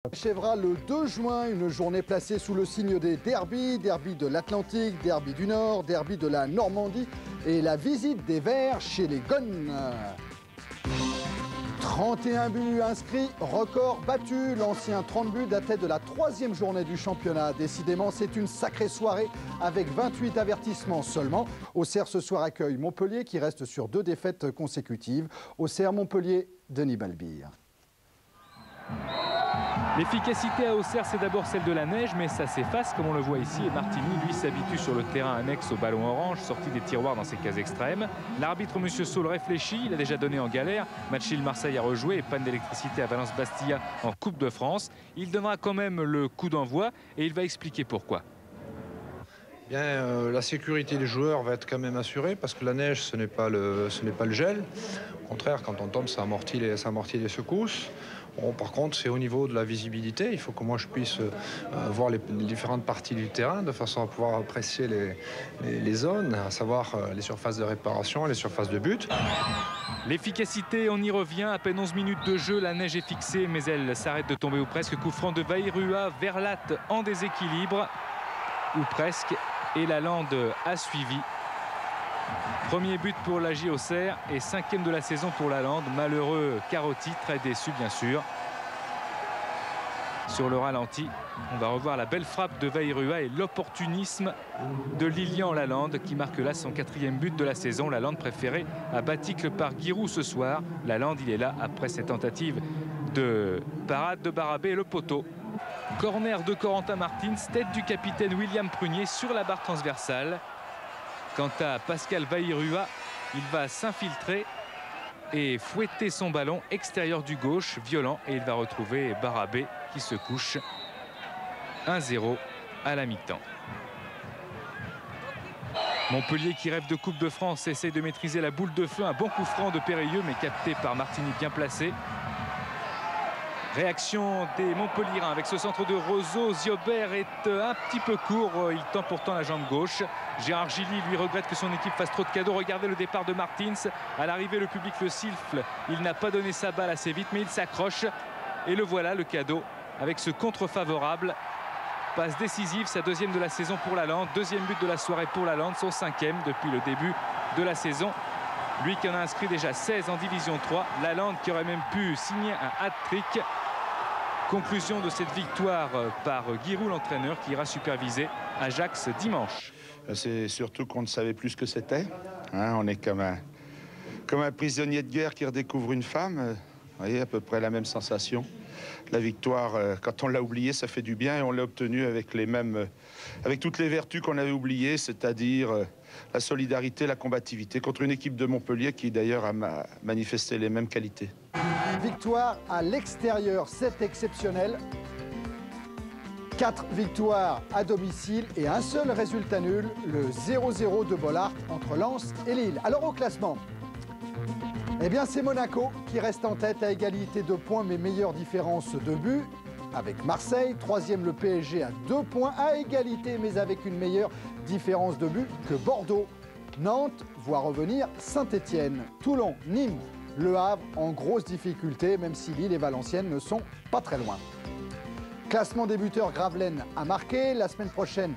Achèvera le 2 juin, une journée placée sous le signe des derbys, derby de l'Atlantique, derby du Nord, derby de la Normandie et la visite des Verts chez les Gones. 31 buts inscrits, record battu. L'ancien 30 buts datait de la 3e journée du championnat. Décidément, c'est une sacrée soirée avec 28 avertissements seulement. Auxerre ce soir accueille Montpellier qui reste sur 2 défaites consécutives. Auxerre-Montpellier, Denis Balbir. L'efficacité à Auxerre, c'est d'abord celle de la neige, mais ça s'efface comme on le voit ici. Et Martini, lui, s'habitue sur le terrain annexe au ballon orange, sorti des tiroirs dans ses cases extrêmes. L'arbitre, M. Saul, réfléchit. Il a déjà donné en galère. Match Lille-Marseille à rejouer et panne d'électricité à Valence-Bastia en Coupe de France. Il donnera quand même le coup d'envoi et il va expliquer pourquoi. Bien, la sécurité des joueurs va être quand même assurée parce que la neige, ce n'est pas le gel. Au contraire, quand on tombe, ça amortit les secousses. Bon, par contre, c'est au niveau de la visibilité. Il faut que moi je puisse voir les différentes parties du terrain de façon à pouvoir apprécier les zones, à savoir les surfaces de réparation et les surfaces de but. L'efficacité, on y revient. À peine 11 minutes de jeu, la neige est fixée, mais elle s'arrête de tomber ou presque. Coup franc de Vairua, Verlatte en déséquilibre, ou presque. Et Lalande a suivi. Premier but pour l'AJ Auxerre et 5e de la saison pour Lalande. Malheureux Carotti, très déçu bien sûr. Sur le ralenti, on va revoir la belle frappe de Vairua et l'opportunisme de Lilian Lalande qui marque là son 4e but de la saison. Lalande préféré à Baticle par Giroud ce soir. Lalande, il est là après cette tentative de parade de Barabé et le poteau. Corner de Corentin Martins, tête du capitaine William Prunier sur la barre transversale. Quant à Pascal Vairua, il va s'infiltrer et fouetter son ballon extérieur du gauche, violent, et il va retrouver Barabé qui se couche. 1-0 à la mi-temps. Montpellier qui rêve de Coupe de France essaye de maîtriser la boule de feu. Un bon coup franc de Périlleux mais capté par Martini, bien placé. Réaction des Montpelliérains avec ce centre de Roseau. Ziobert est un petit peu court. Il tend pourtant la jambe gauche. Gérard Gilly, lui, regrette que son équipe fasse trop de cadeaux. Regardez le départ de Martins. À l'arrivée, le public le siffle. Il n'a pas donné sa balle assez vite, mais il s'accroche. Et le voilà, le cadeau, avec ce contre favorable. Passe décisive, sa 2e de la saison pour Lalande. 2e but de la soirée pour Lalande, son 5e depuis le début de la saison. Lui qui en a inscrit déjà 16 en Division 3. Lalande qui aurait même pu signer un hat-trick. Conclusion de cette victoire par Giroud, l'entraîneur, qui ira superviser Ajax dimanche. C'est surtout qu'on ne savait plus ce que c'était. Hein, on est comme un prisonnier de guerre qui redécouvre une femme. Vous voyez, à peu près la même sensation. La victoire, quand on l'a oubliée, ça fait du bien et on l'a obtenue avec toutes les vertus qu'on avait oubliées, c'est-à-dire la solidarité, la combativité, contre une équipe de Montpellier qui d'ailleurs a manifesté les mêmes qualités. Victoire à l'extérieur, c'est exceptionnel. 4 victoires à domicile et un seul résultat nul, le 0-0 de Bollaert entre Lens et Lille. Alors au classement, eh bien c'est Monaco qui reste en tête à égalité de points mais meilleure différence de but avec Marseille. 3e le PSG à 2 points à égalité mais avec une meilleure différence de but que Bordeaux. Nantes voit revenir Saint-Étienne. Toulon, Nîmes, Le Havre en grosse difficulté même si Lille et Valenciennes ne sont pas très loin. Classement des buteurs, Gravelaine a marqué. La semaine prochaine,